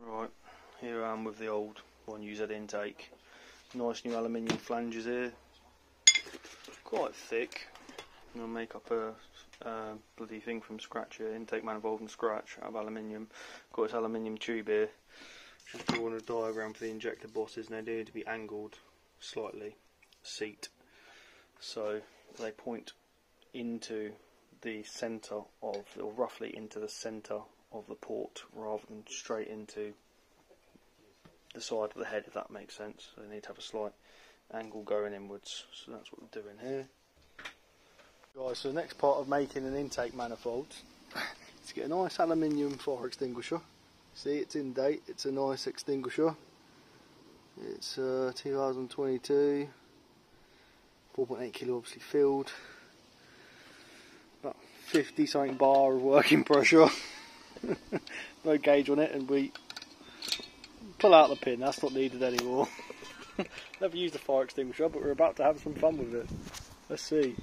Right, here I am with the old 1UZ intake. Nice new aluminium flanges here, quite thick. I'm going to make up a bloody thing from scratch here, intake manifold from scratch out of aluminium. Got this aluminium tube here, just drawing a diagram for the injector bosses, and they need to be angled slightly, seat, so they point into the centre of, or roughly into the centre of the port, rather than straight into the side of the head, if that makes sense. So they need to have a slight angle going inwards, so that's what we're doing here. Guys, so the next part of making an intake manifold is to get a nice aluminium fire extinguisher. See, it's in date, it's a nice extinguisher. It's 2022, 4.8 kilo obviously filled, about 50 something bar of working pressure. No gauge on it, and we pull out the pin, that's not needed anymore. Never used a fire extinguisher, but we're about to have some fun with it. Let's see.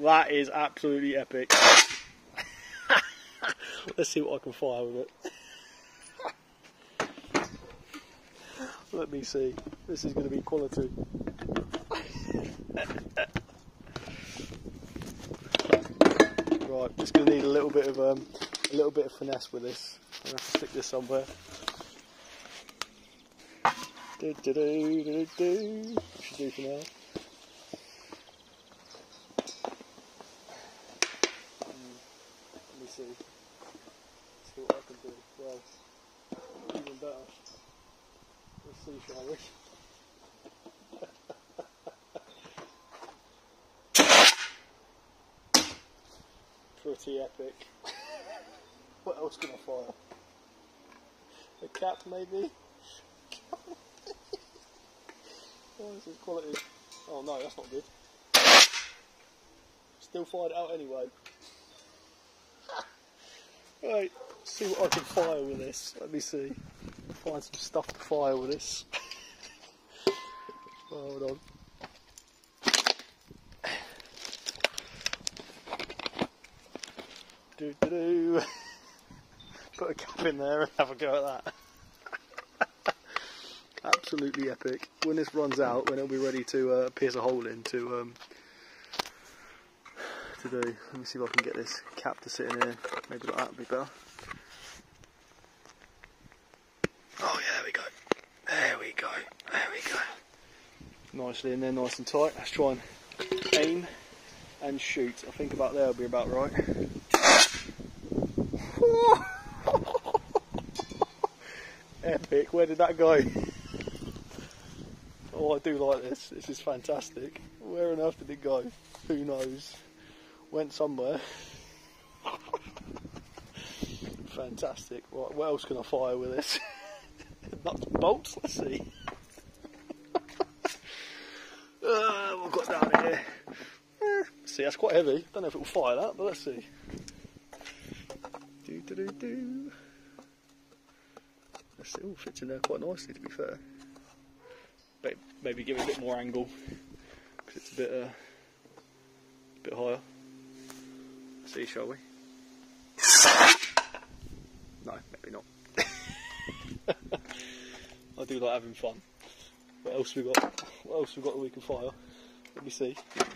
That is absolutely epic. Let's see what I can fire with it. Let me see. This is going to be quality. Right, just going to need a little bit of finesse with this. I'm going to have to stick this somewhere. That should do for now. Let me see. See what I can do. Well, even better. Let's see, shall we? Pretty epic. What else can I fire? A cap, maybe? Oh, this is quality. Oh no, that's not good. Still fired it out anyway. Right, see what I can fire with this. Let me see. Find some stuff to fire with this. Oh, hold on. Do. Put a cap in there and have a go at that. Absolutely epic. When this runs out, when it'll be ready to pierce a hole in to do. Let me see if I can get this cap to sit in here. Maybe like that would be better. Oh yeah, there we go. There we go. There we go. Nicely in there, nice and tight. Let's try and aim and shoot. I think about there will be about right. Epic. Where did that go? Oh, I do like this. This is fantastic. Where on earth did it go? Who knows? Went somewhere. Fantastic. Right, what else can I fire with this? Nuts and bolts, let's see. What we've got down here. See, that's quite heavy. Don't know if it will fire that, but let's see. Do. Let's see. It all fits in there quite nicely, to be fair. But maybe give it a bit more angle, because it's a bit higher. Let's see, shall we? No, maybe not. I do like having fun. What else we got? What else we got that we can fire? Let me see. Bit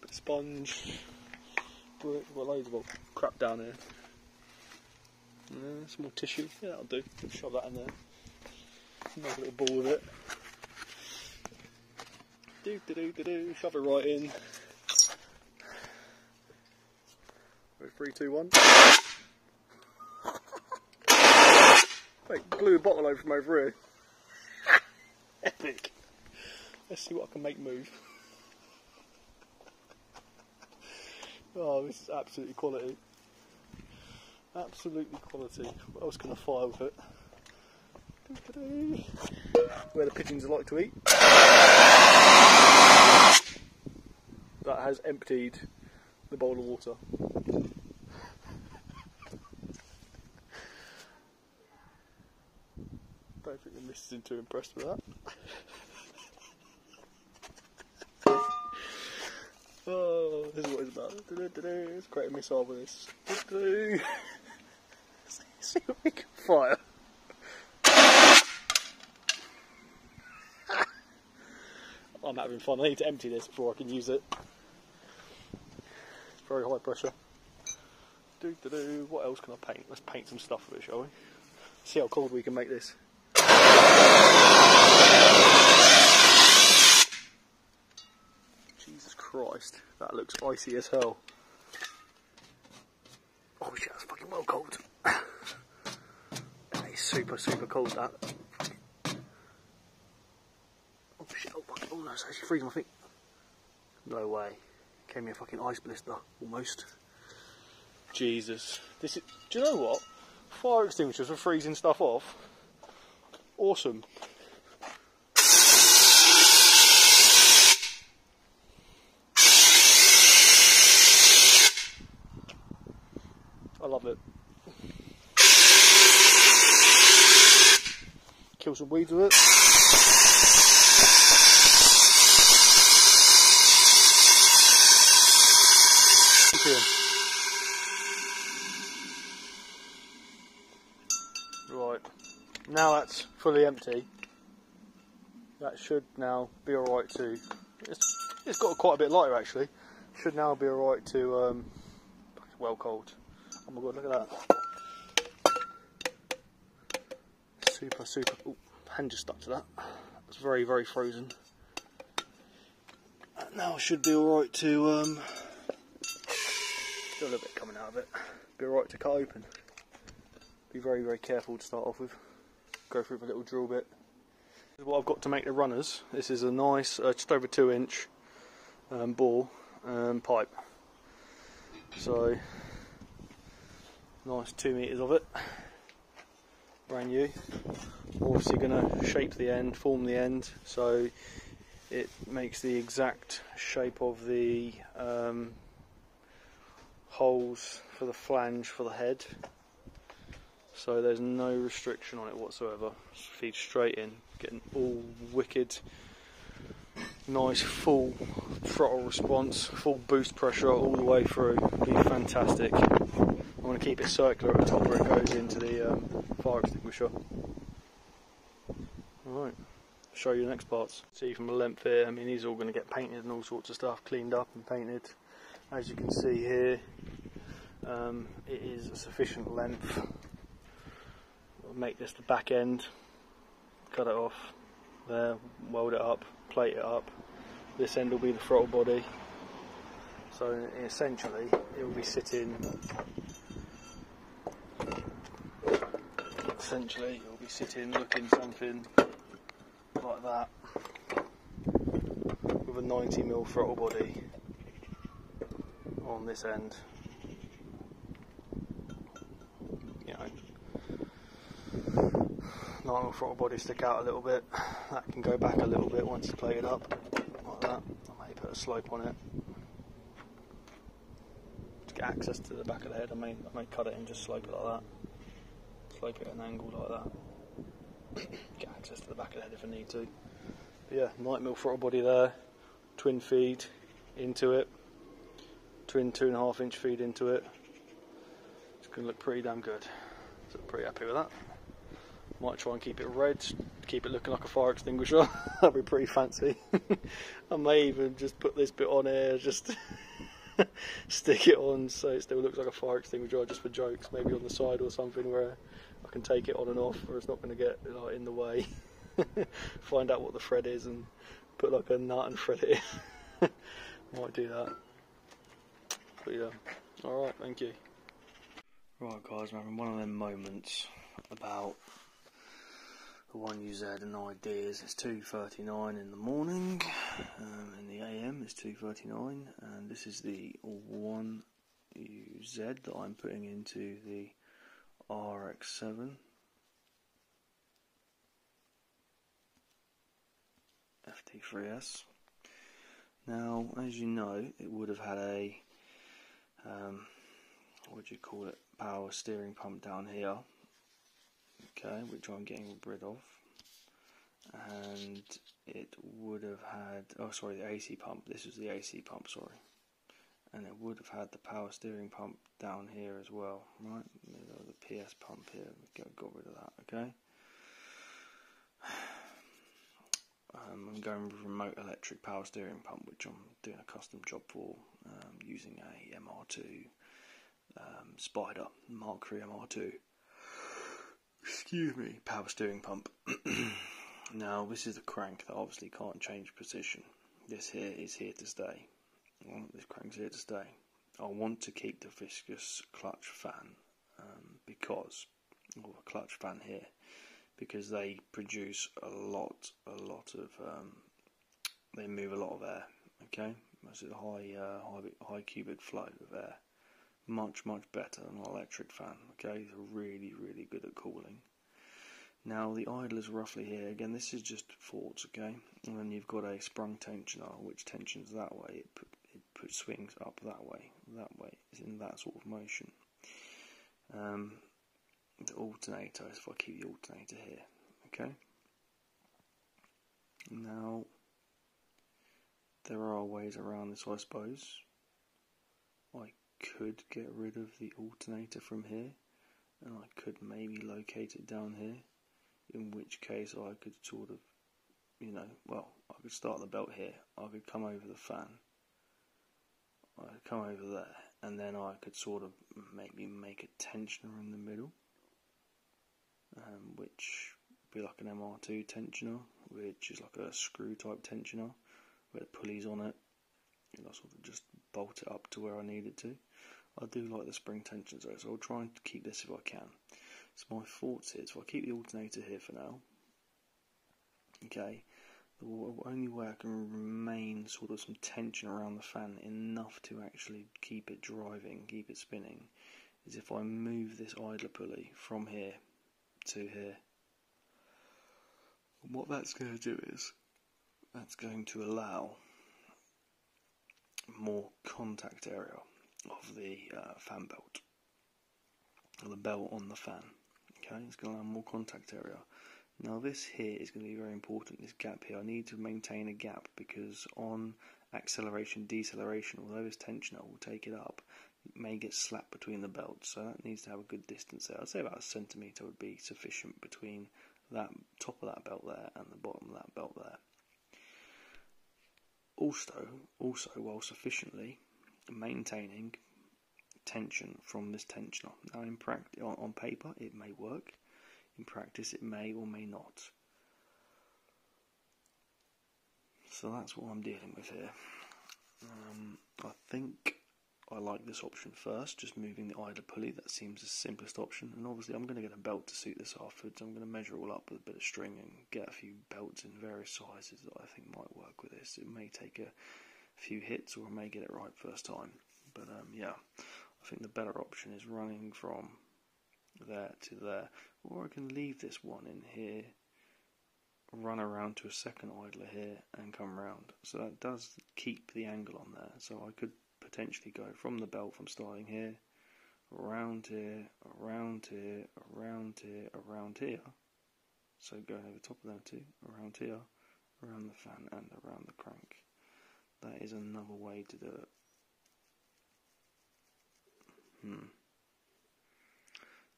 of sponge. We've got loads of crap down here. Some more tissue. Yeah, that'll do. Shove that in there. Make a little ball with it. Do. Shove it right in. 3, 2, 1. Wait, blew a bottle over from over here. Epic. Let's see what I can make move. Oh, this is absolutely quality. Absolutely quality. What else can I fire with it? Where the pigeons like to eat. That has emptied the bowl of water. Don't think the missus isn't too impressed with that. Oh, this is what it's about. Let's create a missile with this. see what we can fire. I'm having fun. I need to empty this before I can use it. Very high pressure. What else can I paint? Let's paint some stuff with it, shall we? See how cold we can make this. Jesus Christ, that looks icy as hell. Oh shit, that's fucking well cold. That is super, super cold, that. Oh shit, oh fucking, oh no, it's actually freezing my feet. No way. Gave me a fucking ice blister, almost. Jesus. This is, do you know what? Fire extinguishers for freezing stuff off. Awesome. I love it. Kill some weeds with it. Right, now that's fully empty. That should now be alright to. It's got quite a bit lighter actually. Should now be alright to. It's well cold. Oh my god, look at that. Super, super. Oh, hand just stuck to that. It's very, very frozen. And now should be alright to. Still a little bit coming out of it. Be alright to cut open. Be very, very careful to start off with. Go through with a little drill bit. This is what I've got to make the runners. This is a nice, just over 2-inch bore pipe. So, nice 2 meters of it. Brand new. Obviously going to shape the end, form the end, so it makes the exact shape of the holes for the flange for the head. So there's no restriction on it whatsoever. Just feed straight in, getting all wicked, nice full throttle response, full boost pressure all the way through. Be fantastic. I want to keep it circular at the top where it goes into the fire extinguisher. Alright, show you the next parts. See from the length here, I mean these are all going to get painted and all sorts of stuff, cleaned up and painted. As you can see here, it is a sufficient length. Make this the back end, cut it off there, weld it up, plate it up. This end will be the throttle body, so essentially it will be sitting looking something like that with a 90mm throttle body on this end. Normal throttle body stick out a little bit. That can go back a little bit once it's plated up, like that. I may put a slope on it to get access to the back of the head. I may cut it and just slope it like that. Slope it at an angle like that. Get access to the back of the head if I need to. But yeah, 90mm throttle body there. Twin feed into it. Twin 2.5-inch feed into it. It's going to look pretty damn good. So pretty happy with that. Might try and keep it red, keep it looking like a fire extinguisher. That'd be pretty fancy. I may even just put this bit on here, just stick it on so it still looks like a fire extinguisher, just for jokes. Maybe on the side or something where I can take it on and off, where it's not going to get like in the way. Find out what the thread is and put like a nut and thread it in. Might do that. But yeah, alright, thank you. Right guys, I'm having one of them moments about the one UZ and ideas. It's 2:39 in the morning, in the AM it's 2:39, and this is the one UZ that I'm putting into the RX7 FT3S. Now, as you know, it would have had a what do you call it, power steering pump down here, okay, which I'm getting rid of, and it would have had, oh sorry, the AC pump, this is the AC pump, sorry, and it would have had the power steering pump down here as well, right? The PS pump here, got rid of that, okay? I'm going with a remote electric power steering pump, which I'm doing a custom job for, using a MR2 Spider Mark III MR2. Excuse me, power steering pump. Now this is a crank that obviously can't change position. This here is here to stay. This crank's here to stay. I want to keep the viscous clutch fan or a clutch fan here, because they produce a lot of they move a lot of air. Okay, it's a high cubic flow of air, much better than an electric fan. Okay, they're really good at cooling. Now the idler's roughly here. Again, this is just thoughts, okay? And then you've got a sprung tensioner, which tensions that way. It swings up that way. It's in that sort of motion. The alternator is if I keep the alternator here, okay? Now there are ways around this, I suppose. I could get rid of the alternator from here, and I could maybe locate it down here. In which case I could sort of, I could start the belt here, I could come over the fan, I could come over there, and then I could sort of maybe make a tensioner in the middle, which would be like an MR2 tensioner, which is like a screw type tensioner, with pulleys on it, and I sort of just bolt it up to where I need it to. I do like the spring tensions though, so I'll try and keep this if I can. So my thoughts is, if I keep the alternator here for now, okay, the only way I can remain sort of some tension around the fan enough to actually keep it driving, keep it spinning, is if I move this idler pulley from here to here. And what that's going to do is, that's going to allow more contact area of the fan belt, or the belt on the fan. Okay, it's going to allow more contact area. Now this here is going to be very important, this gap here. I need to maintain a gap, because on acceleration, deceleration, although this tensioner will take it up, it may get slapped between the belts, so that needs to have a good distance there. I'd say about a centimetre would be sufficient between that top of that belt there and the bottom of that belt there. Also while sufficiently maintaining tension from this tensioner. Now in practice, on paper it may work, in practice it may or may not. So that's what I'm dealing with here. I think I like this option first, just moving the idler pulley. That seems the simplest option, and obviously I'm going to get a belt to suit this afterwards. I'm going to measure all up with a bit of string and get a few belts in various sizes that I think might work with this. It may take a few hits, or I may get it right first time, but yeah, I think the better option is running from there to there, or I can leave this one in here, run around to a second idler here and come round. So that does keep the angle on there, so I could potentially go from the belt, from starting here, around here, around here, around here, around here, so going over the top of them two, around here, around the fan and around the crank. That is another way to do it.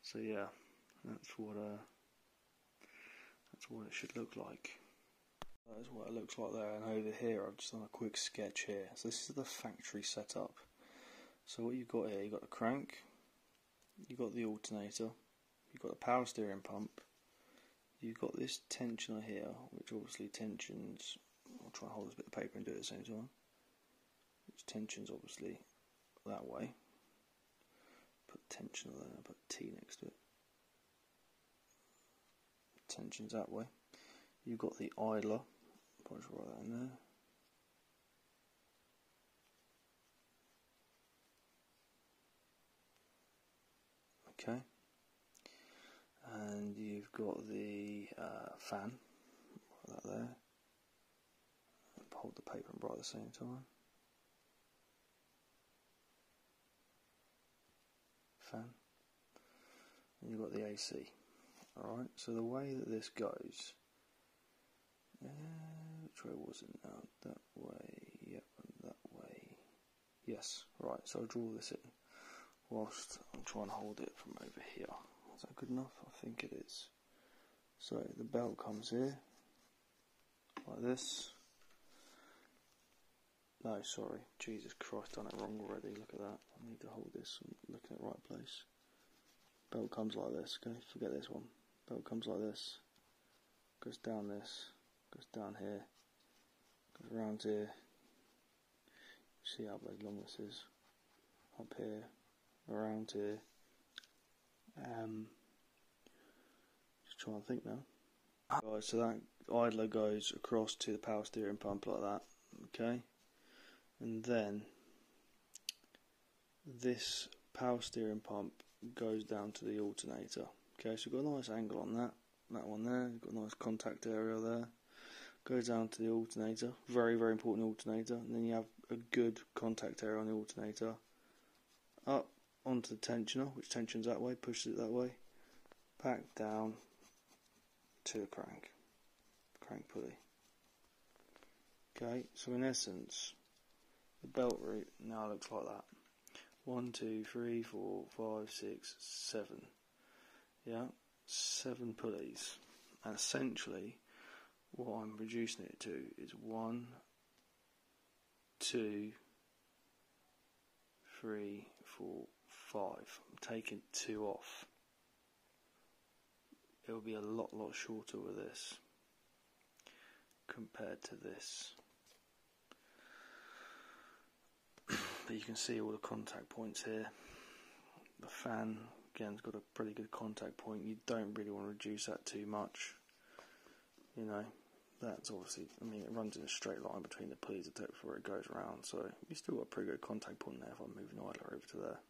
So yeah, that's what it should look like. That is what it looks like there, and over here I've just done a quick sketch here. So this is the factory setup. So what you've got here, you've got the crank, you've got the alternator, you've got the power steering pump, you've got this tensioner here, which obviously tensions. I'll try and hold this bit of paper and do it at the same time. Which tensions obviously that way. Put tensioner there, put T next to it. Tensions that way. You've got the idler. I'll just write that in there. Okay. And you've got the fan. Write that there. Hold the paper and write at the same time. Fan. And you've got the AC. Alright, so the way that this goes, which way was it now? That way, yep, and that way. Yes, right, so I'll draw this in whilst I'm trying to hold it from over here. Is that good enough? I think it is. So the belt comes here, like this. No, sorry, Jesus Christ, done it wrong already, look at that. I need to hold this and look in the right place. Belt comes like this, okay, forget this one. Belt comes like this, goes down this, goes down here, goes around here. See how bloody long this is. Up here, around here. Just trying to think now. Guys, so that idler goes across to the power steering pump like that, okay? And then this power steering pump goes down to the alternator. Okay, so we've got a nice angle on that one there, you've got a nice contact area there. Goes down to the alternator, very very important alternator, and then you have a good contact area on the alternator. Up onto the tensioner, which tensions that way, pushes it that way, back down to the crank pulley. Okay, so in essence, the belt route now looks like that. 1, 2, 3, 4, 5, 6, 7. Yeah, 7 pulleys, and essentially what I'm reducing it to is 1, 2, 3, 4, 5. I'm taking 2 off. It will be a lot shorter with this compared to this. But you can see all the contact points here. The fan again has got a pretty good contact point. You don't really want to reduce that too much. You know, that's obviously, I mean, it runs in a straight line between the pulleys before it goes around, so you still got a pretty good contact point there if I'm moving the idler over to there.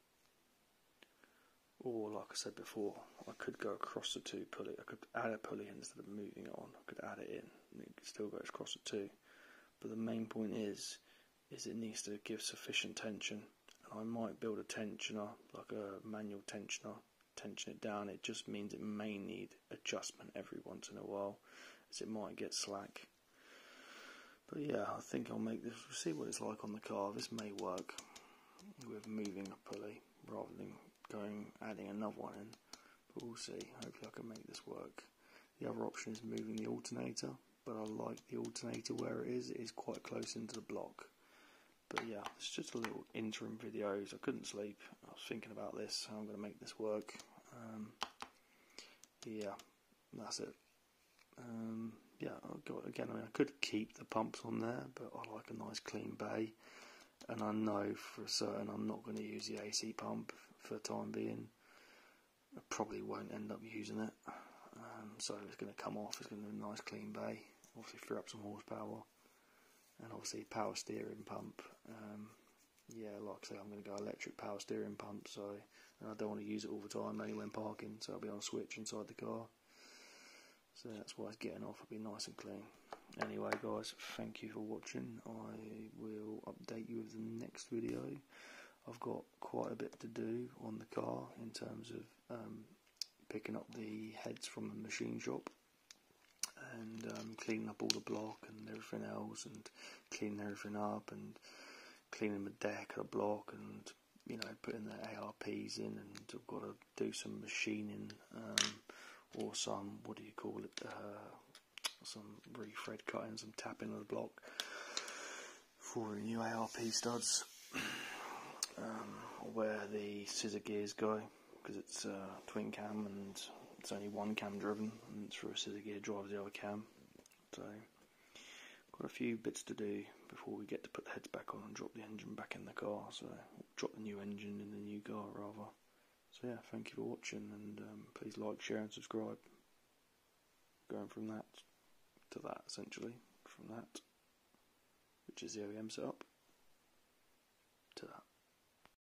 Or, like I said before, I could go across the 2 pulley. I could add a pulley instead of moving it on. I could add it in, and it still goes across the 2. But the main point is it needs to give sufficient tension. And I might build a tensioner, like a manual tensioner, tension it down. It just means it may need adjustment every once in a while, as it might get slack. But yeah, I think I'll make this, see what it's like on the car. This may work with moving a pulley rather than adding another one in, but we'll see. Hopefully I can make this work. The other option is moving the alternator, but I like the alternator where it is quite close into the block. But yeah, it's just a little interim videos. I couldn't sleep, I was thinking about this, how I'm going to make this work. Yeah, that's it. Yeah, again, I mean, I could keep the pumps on there, but I like a nice clean bay, and I know for certain I'm not going to use the AC pump for the time being. I probably won't end up using it, so it's going to come off. It's going to be a nice clean bay, obviously free up some horsepower, and obviously power steering pump. Yeah, like I say, I'm going to go electric power steering pump, so and I don't want to use it all the time, only when parking, so I'll be on a switch inside the car. So that's why it's getting off, it'll be nice and clean. Anyway guys, thank you for watching. I will update you with the next video. I've got quite a bit to do on the car in terms of picking up the heads from the machine shop and cleaning up all the block and everything else, and cleaning everything up and cleaning the deck of the block, and you know, putting the ARPs in, and I've got to do some machining or some, what do you call it, some re-thread cutting, some tapping of the block for new ARP studs, where the scissor gears go, because it's twin cam and it's only one cam driven, and it's through a scissor gear drives the other cam. So got a few bits to do before we get to put the heads back on and drop the engine back in the car, so drop the new engine in the new car rather. So yeah, thank you for watching, and please like, share and subscribe. Going from that to that, essentially, from that, which is the OEM setup, to that.